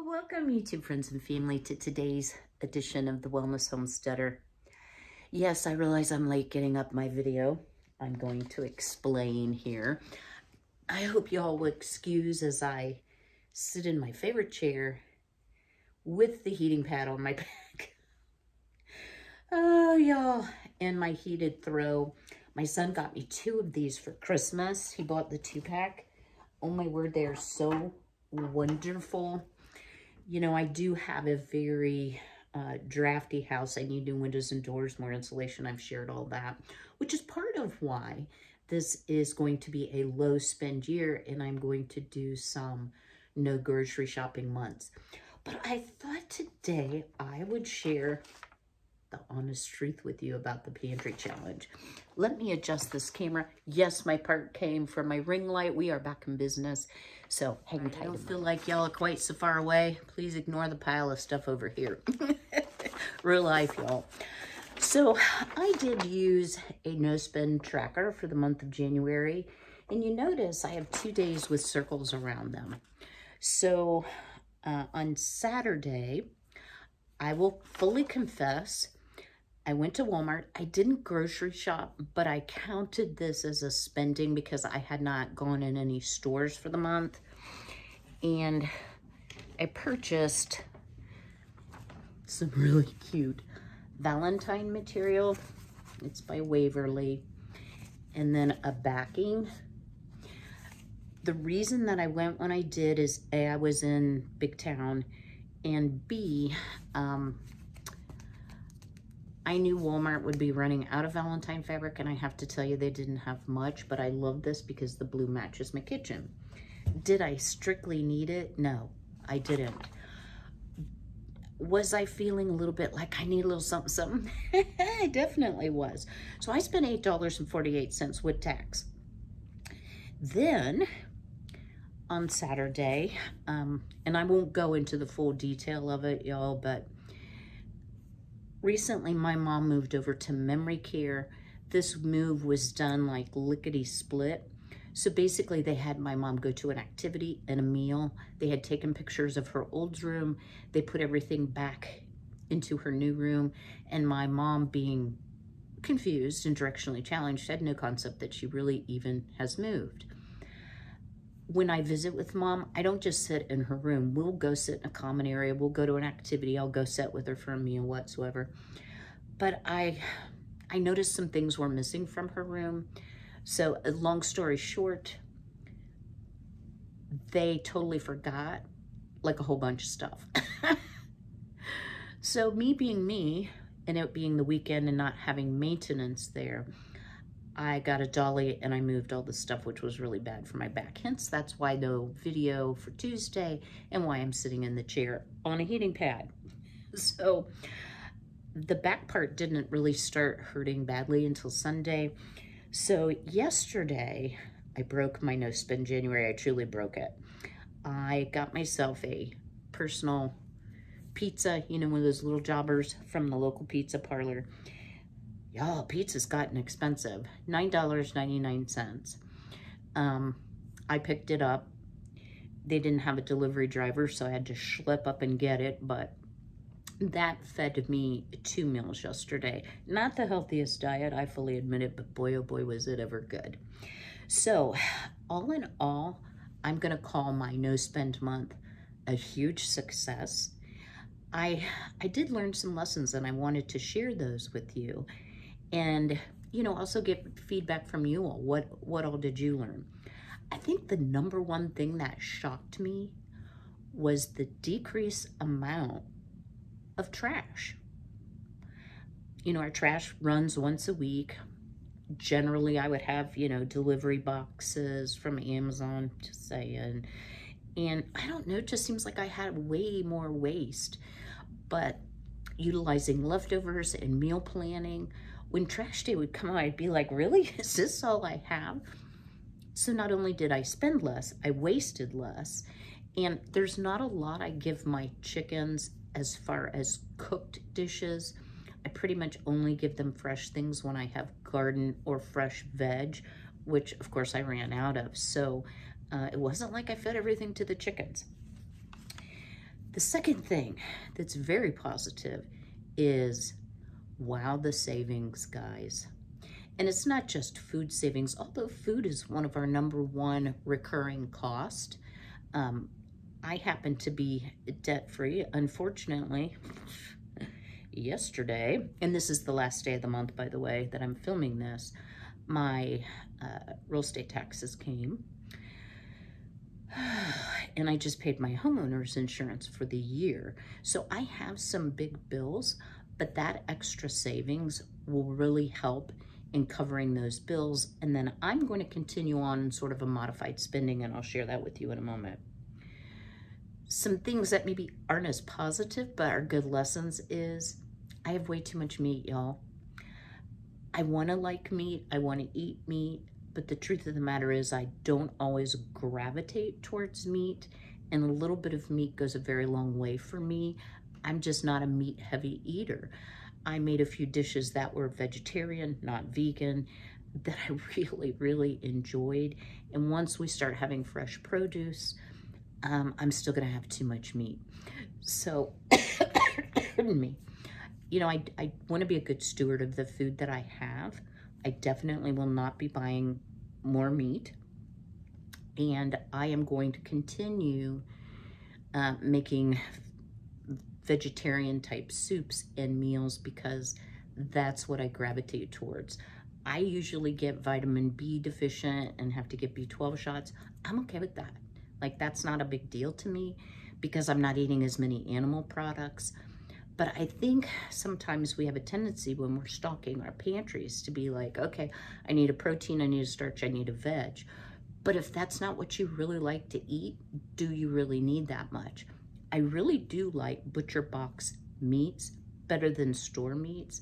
Welcome, YouTube friends and family, to today's edition of the Wellness Homesteader. Yes, I realize I'm late getting up my video. I'm going to explain here. I hope you all will excuse as I sit in my favorite chair with the heating pad on my back. Oh, y'all, and my heated throw. My son got me 2 of these for Christmas. He bought the 2-pack. Oh my word, they are so wonderful. You know, I do have a very drafty house. I need new windows and doors, more insulation. I've shared all that, which is part of why this is going to be a low spend year and I'm going to do some no grocery shopping months. But I thought today I would share the honest truth with you about the pantry challenge. Let me adjust this camera. Yes, my part came from my ring light. We are back in business, so hang tight. I don't feel like y'all are quite so far away. Please ignore the pile of stuff over here. Real life, y'all. So I did use a no-spend tracker for the month of January, and you notice I have 2 days with circles around them. So on Saturday, I will fully confess, I went to Walmart. I didn't grocery shop, but I counted this as a spending because I had not gone in any stores for the month. And I purchased some really cute Valentine material. It's by Waverly. And then a backing. The reason that I went when I did is A, I was in Big Town, and B, I knew Walmart would be running out of Valentine fabric, and I have to tell you they didn't have much, but I love this because the blue matches my kitchen. Did I strictly need it? No, I didn't. Was I feeling a little bit like I need a little something, something? I definitely was. So I spent $8.48 with tax. Then on Saturday, and I won't go into the full detail of it, y'all, but recently my mom moved over to memory care. This move was done like lickety split. So basically they had my mom go to an activity and a meal. They had taken pictures of her old room. They put everything back into her new room, and my mom, being confused and directionally challenged, had no concept that she really even has moved. When I visit with mom, I don't just sit in her room. We'll go sit in a common area. We'll go to an activity. I'll go sit with her for a meal whatsoever. But I noticed some things were missing from her room. So long story short, they totally forgot like a whole bunch of stuff. So me being me, and it being the weekend and not having maintenance there, I got a dolly and I moved all the stuff, which was really bad for my back. Hence, that's why no video for Tuesday and why I'm sitting in the chair on a heating pad. So the back part didn't really start hurting badly until Sunday. So yesterday, I broke my no spend January. I truly broke it. I got myself a personal pizza, you know, one of those little jobbers from the local pizza parlor. Y'all, pizza's gotten expensive. $9.99. I picked it up. They didn't have a delivery driver, so I had to schlep up and get it, but that fed me 2 meals yesterday. Not the healthiest diet, I fully admit it, but boy, oh boy, was it ever good. So, all in all, I'm gonna call my no spend month a huge success. I did learn some lessons and I wanted to share those with you. And, you know, also get feedback from you all. What all did you learn? I think the number one thing that shocked me was the decreased amount of trash. You know, our trash runs once a week. Generally, I would have, you know, delivery boxes from Amazon, just saying. And I don't know, it just seems like I had way more waste. But utilizing leftovers and meal planning, when trash day would come out, I'd be like, really? Is this all I have? So not only did I spend less, I wasted less. And there's not a lot I give my chickens as far as cooked dishes. I pretty much only give them fresh things when I have garden or fresh veg, which of course I ran out of. So it wasn't like I fed everything to the chickens. The second thing that's very positive is, wow, the savings, guys. And it's not just food savings, although food is one of our #1 recurring cost. I happen to be debt-free, unfortunately, yesterday, and this is the last day of the month, by the way, that I'm filming this, my real estate taxes came. And I just paid my homeowner's insurance for the year. So I have some big bills, but that extra savings will really help in covering those bills. And then I'm going to continue on sort of a modified spending, and I'll share that with you in a moment. Some things that maybe aren't as positive, but are good lessons is I have way too much meat, y'all. I want to like meat. I want to eat meat. But the truth of the matter is I don't always gravitate towards meat, and a little bit of meat goes a very long way for me. I'm just not a meat-heavy eater. I made a few dishes that were vegetarian, not vegan, that I really, really enjoyed. And once we start having fresh produce, I'm still gonna have too much meat. So, pardon me. You know, I wanna be a good steward of the food that I have. I definitely will not be buying more meat, and I am going to continue making vegetarian type soups and meals because that's what I gravitate towards. I usually get vitamin B deficient and have to get B12 shots. I'm okay with that. Like, that's not a big deal to me because I'm not eating as many animal products. But I think sometimes we have a tendency when we're stocking our pantries to be like, okay, I need a protein, I need a starch, I need a veg. But if that's not what you really like to eat, do you really need that much? I really do like butcher box meats better than store meats,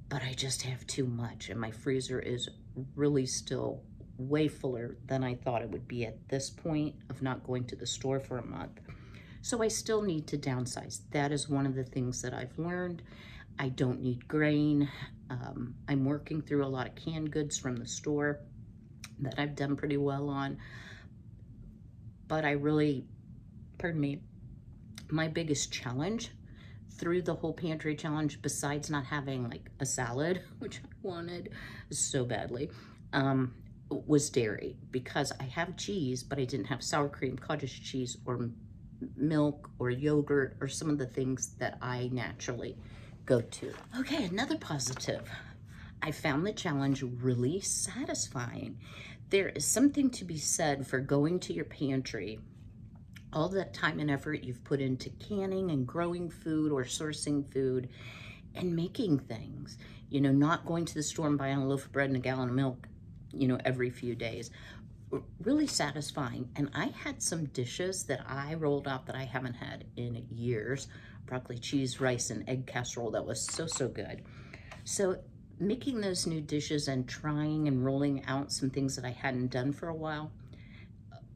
but I just have too much, and my freezer is really still way fuller than I thought it would be at this point of not going to the store for a month. So I still need to downsize. That is one of the things that I've learned. I don't need grain. I'm working through a lot of canned goods from the store that I've done pretty well on. But I really, pardon me, my biggest challenge through the whole pantry challenge, besides not having like a salad, which I wanted so badly, was dairy, because I have cheese, but I didn't have sour cream, cottage cheese, or milk or yogurt or some of the things that I naturally go to. Okay, another positive. I found the challenge really satisfying. There is something to be said for going to your pantry, all that time and effort you've put into canning and growing food or sourcing food and making things. You know, not going to the store and buying a loaf of bread and a gallon of milk, you know, every few days. Really satisfying. And I had some dishes that I rolled out that I haven't had in years. Broccoli, cheese, rice, and egg casserole that was so, so good. So making those new dishes and trying and rolling out some things that I hadn't done for a while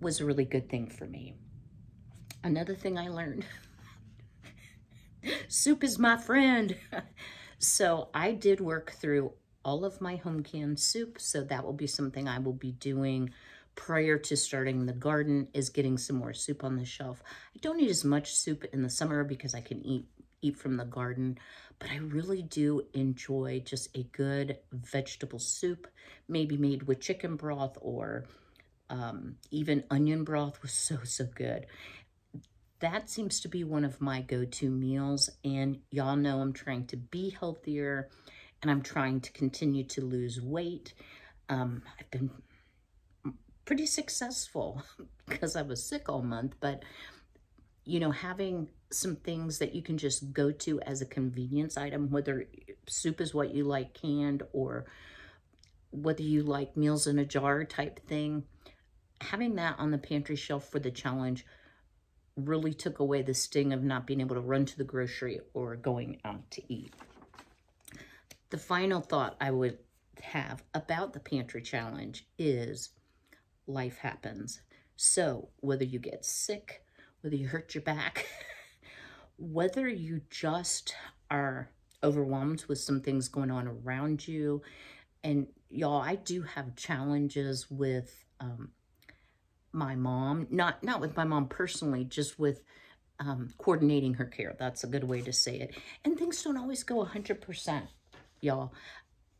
was a really good thing for me. Another thing I learned, soup is my friend. So I did work through all of my home canned soup. So that will be something I will be doing prior to starting the garden, is getting some more soup on the shelf. I don't eat as much soup in the summer because I can eat from the garden, but I really do enjoy just a good vegetable soup, maybe made with chicken broth, or even onion broth was so, so good. That seems to be one of my go-to meals, and y'all know I'm trying to be healthier, and I'm trying to continue to lose weight. I've been pretty successful because I was sick all month, but you know, having some things that you can just go to as a convenience item, whether soup is what you like canned or whether you like meals in a jar type thing, having that on the pantry shelf for the challenge really took away the sting of not being able to run to the grocery or going out to eat. The final thought I would have about the pantry challenge is life happens. So whether you get sick, whether you hurt your back, whether you just are overwhelmed with some things going on around you, and y'all, I do have challenges with my mom, not with my mom personally, just with coordinating her care. That's a good way to say it. And things don't always go 100%, y'all.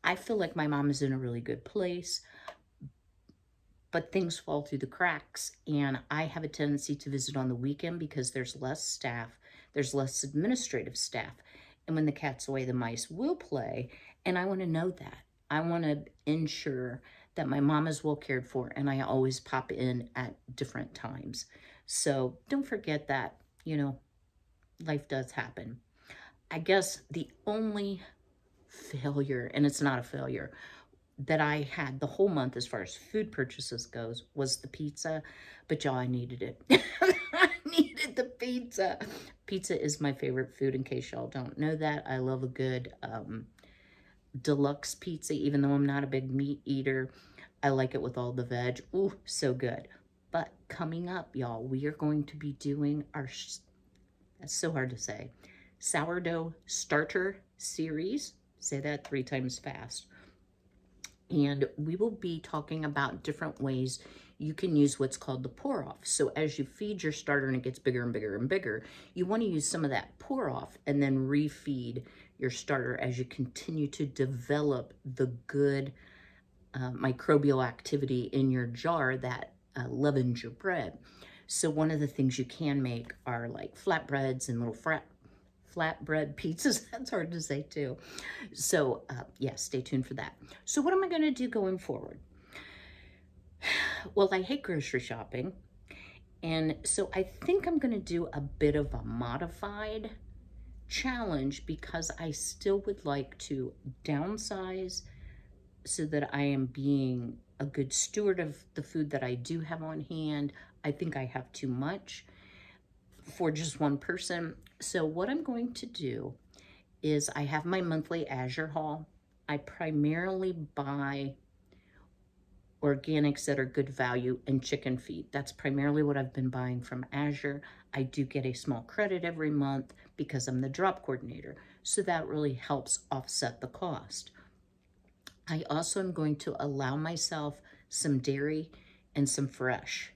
I feel like my mom is in a really good place, but things fall through the cracks, and I have a tendency to visit on the weekend because there's less staff, there's less administrative staff, and when the cat's away, the mice will play, and I want to know that. I want to ensure that my mom is well cared for, and I always pop in at different times. So don't forget that, you know, life does happen. I guess the only failure, and it's not a failure, that I had the whole month as far as food purchases goes was the pizza, but y'all, I needed it. I needed the pizza. Pizza is my favorite food, in case y'all don't know that. I love a good deluxe pizza, even though I'm not a big meat eater. I like it with all the veg. Ooh, so good. But coming up, y'all, we are going to be doing our, that's so hard to say, sourdough starter series. Say that 3 times fast. And we will be talking about different ways you can use what's called the pour off. So as you feed your starter and it gets bigger and bigger and bigger, you want to use some of that pour off and then refeed your starter as you continue to develop the good microbial activity in your jar that leavens your bread. So one of the things you can make are like flatbreads and little flatbread pizzas. That's hard to say too. So yeah, stay tuned for that. So what am I going to do going forward? Well, I hate grocery shopping. And so I think I'm going to do a bit of a modified challenge because I still would like to downsize so that I am being a good steward of the food that I do have on hand. I think I have too much for just one person. So what I'm going to do is I have my monthly Azure haul. I primarily buy organics that are good value and chicken feed. That's primarily what I've been buying from Azure. I do get a small credit every month because I'm the drop coordinator. So that really helps offset the cost. I also am going to allow myself some dairy and some fresh.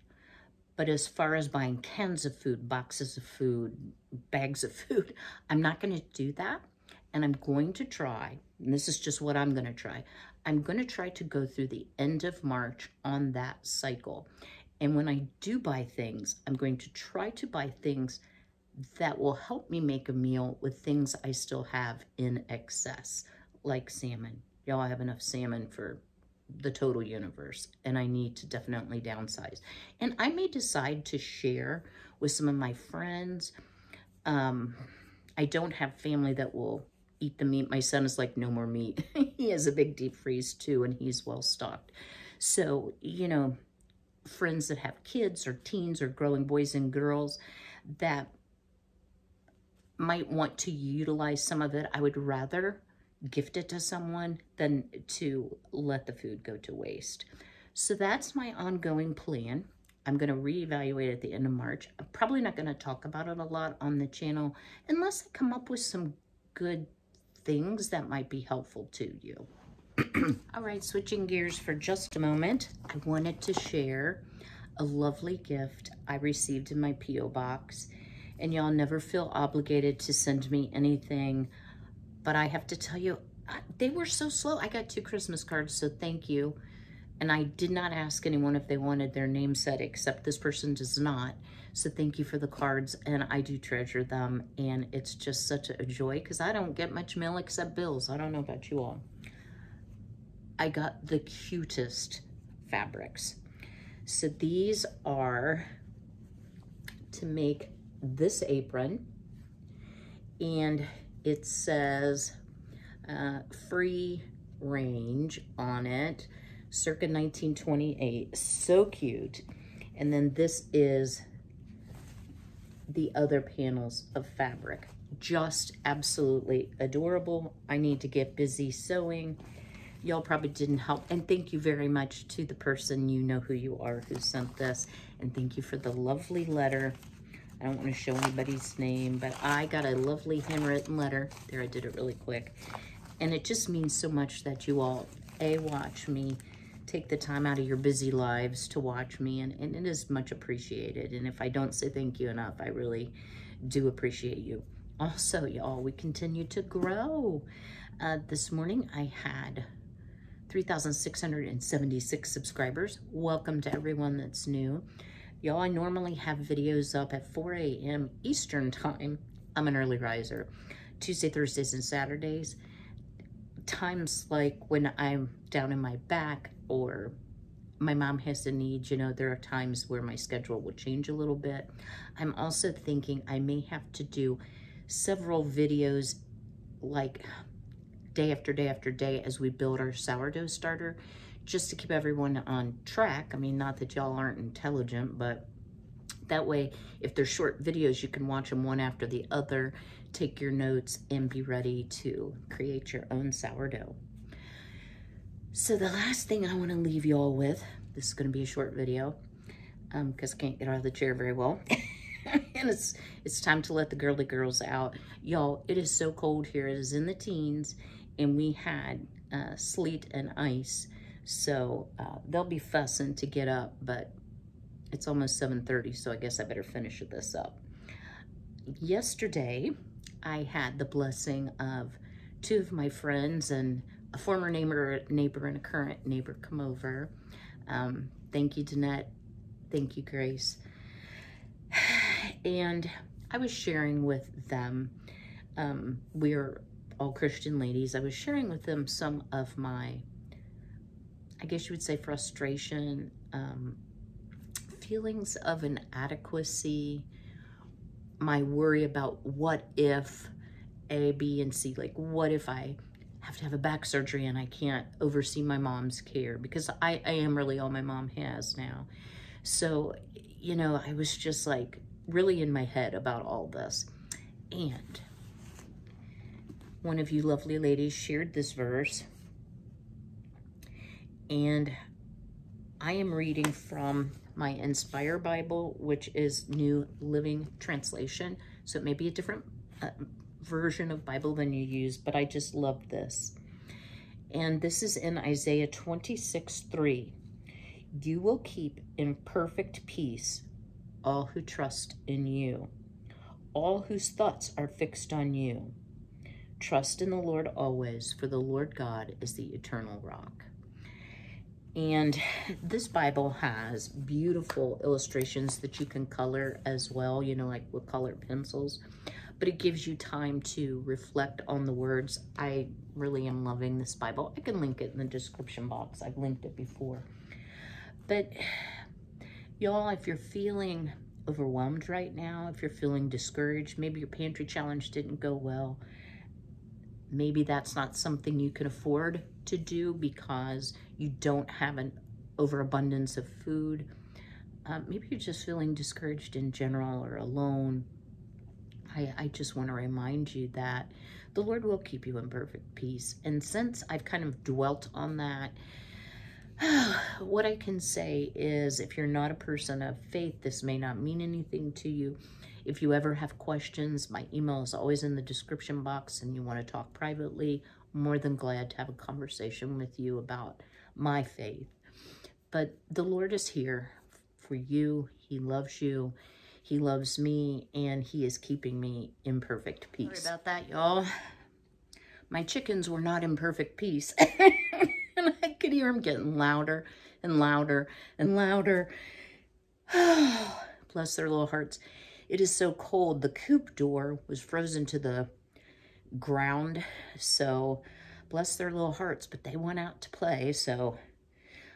But as far as buying cans of food, boxes of food, bags of food, I'm not going to do that. And I'm going to try, and this is just what I'm going to try, I'm going to try to go through the end of March on that cycle. And when I do buy things, I'm going to try to buy things that will help me make a meal with things I still have in excess, like salmon. Y'all, I have enough salmon for the total universe, and I need to definitely downsize. And I may decide to share with some of my friends. I don't have family that will eat the meat. My son is like, no more meat. He has a big deep freeze too, and he's well stocked. So, you know, friends that have kids or teens or growing boys and girls that might want to utilize some of it, I would rather gift it to someone than to let the food go to waste. So that's my ongoing plan. I'm going to reevaluate at the end of March. I'm probably not going to talk about it a lot on the channel unless I come up with some good things that might be helpful to you. All right, switching gears for just a moment. I wanted to share a lovely gift I received in my P.O. box. And y'all never feel obligated to send me anything, but I have to tell you, they were so slow. I got 2 Christmas cards, so thank you. And I did not ask anyone if they wanted their name said, except this person does not. So thank you for the cards, and I do treasure them. And it's just such a joy because I don't get much mail except bills. I don't know about you all. I got the cutest fabrics. So these are to make this apron, and it says free range on it, circa 1928. So cute. And then this is the other panels of fabric. Just absolutely adorable. I need to get busy sewing. Y'all probably didn't help. And thank you very much to the person, you know who you are, who sent this. And thank you for the lovely letter. I don't want to show anybody's name, but I got a lovely handwritten letter. There, I did it really quick. And it just means so much that you all, A, watch me take take the time out of your busy lives to watch me, and it is much appreciated. And if I don't say thank you enough, I really do appreciate you. Also, y'all, we continue to grow. This morning I had 3,676 subscribers. Welcome to everyone that's new. Y'all, I normally have videos up at 4 a.m. Eastern time. I'm an early riser. Tuesday, Thursdays, and Saturdays. Times like when I'm down in my back or my mom has a need, you know, there are times where my schedule will change a little bit. I'm also thinking I may have to do several videos like day after day after day as we build our sourdough starter, just to keep everyone on track. I mean, not that y'all aren't intelligent, but that way, if they're short videos, you can watch them one after the other, take your notes, and be ready to create your own sourdough. So the last thing I want to leave y'all with, this is going to be a short video, because I can't get out of the chair very well. And it's time to let the girly girls out. Y'all, it is so cold here. It is in the teens, and we had sleet and ice. So they'll be fussing to get up, but it's almost 7:30, so I guess I better finish this up. Yesterday, I had the blessing of two of my friends and a former neighbor and a current neighbor come over. Thank you, Danette. Thank you, Grace. And I was sharing with them, we're all Christian ladies, I was sharing with them some of my, I guess you would say, frustration, feelings of inadequacy, my worry about what if A, B, and C, like what if I have to have a back surgery and I can't oversee my mom's care, because I am really all my mom has now. So, you know, I was just like really in my head about all this. And one of you lovely ladies shared this verse, and I am reading from my Inspire Bible, which is New Living Translation. So it may be a different version of Bible than you use, but I just love this. And this is in Isaiah 26:3. You will keep in perfect peace all who trust in you, all whose thoughts are fixed on you. Trust in the Lord always, for the Lord God is the eternal rock. And this Bible has beautiful illustrations that you can color as well, you know, like with colored pencils. But it gives you time to reflect on the words. I really am loving this Bible. I can link it in the description box. I've linked it before. But y'all, if you're feeling overwhelmed right now, if you're feeling discouraged, maybe your pantry challenge didn't go well, maybe that's not something you can afford to do because you don't have an overabundance of food. Maybe you're just feeling discouraged in general or alone. I just want to remind you that the Lord will keep you in perfect peace. And since I've kind of dwelt on that, what I can say is, if you're not a person of faith, this may not mean anything to you. If you ever have questions, my email is always in the description box, and you want to talk privately, I'm more than glad to have a conversation with you about my faith. But the Lord is here for you. He loves you. He loves me, and he is keeping me in perfect peace. Sorry about that, y'all. My chickens were not in perfect peace. And I could hear them getting louder and louder and louder. Bless their little hearts. It is so cold. The coop door was frozen to the ground. So bless their little hearts, but they went out to play. So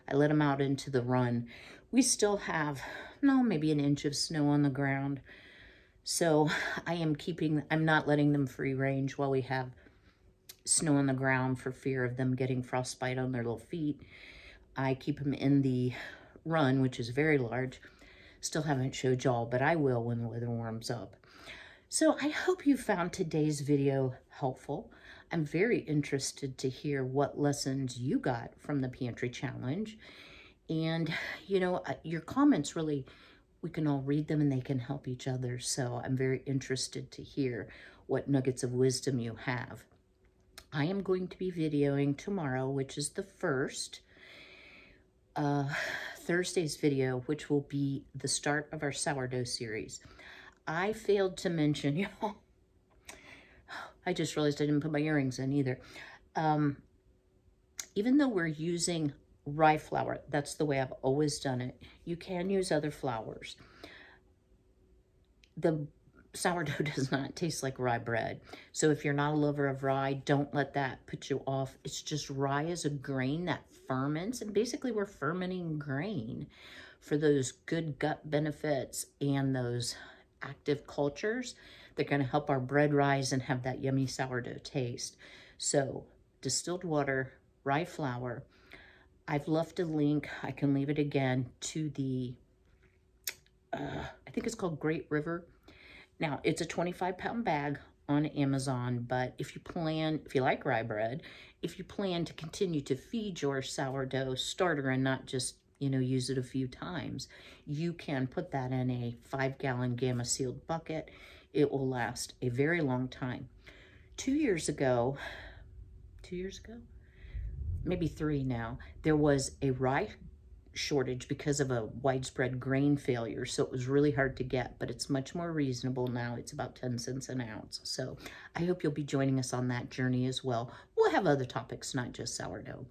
I let them out into the run. We still have, no, maybe an inch of snow on the ground. So I'm not letting them free range while we have snow on the ground for fear of them getting frostbite on their little feet. I keep them in the run, which is very large. Still haven't showed y'all, but I will when the weather warms up. So I hope you found today's video helpful. I'm very interested to hear what lessons you got from the pantry challenge. And, you know, your comments really, we can all read them and they can help each other. So I'm very interested to hear what nuggets of wisdom you have. I am going to be videoing tomorrow, which is the 1st, Thursday's video, which will be the start of our sourdough series. I failed to mention, y'all, I just realized I didn't put my earrings in either. Even though we're using rye flour, that's the way I've always done it. You can use other flours. The sourdough does not taste like rye bread. So if you're not a lover of rye, don't let that put you off. It's just rye is a grain that ferments, and basically we're fermenting grain for those good gut benefits and those active cultures. They're going to help our bread rise and have that yummy sourdough taste. So distilled water, rye flour. I've left a link, I can leave it again, to the, I think it's called Great River. Now, it's a 25-pound bag on Amazon, but if you like rye bread, if you plan to continue to feed your sourdough starter and not just, use it a few times, you can put that in a 5-gallon Gamma sealed bucket. It will last a very long time. 2 years ago, maybe 3 now, there was a rye shortage because of a widespread grain failure, so it was really hard to get, but it's much more reasonable now. It's about 10 cents an ounce. So I hope you'll be joining us on that journey as well. We'll have other topics, not just sourdough.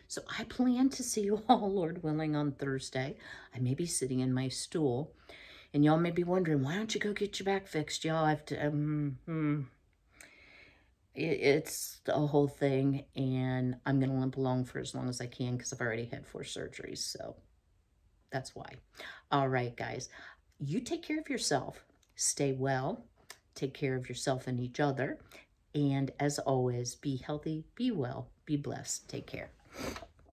So I plan to see you all, Lord willing, on Thursday. I may be sitting in my stool, and y'all may be wondering, why don't you go get your back fixed? Y'all have to, it's a whole thing, and I'm going to limp along for as long as I can because I've already had 4 surgeries, so that's why. All right, guys, you take care of yourself. Stay well. Take care of yourself and each other. And as always, be healthy, be well, be blessed. Take care.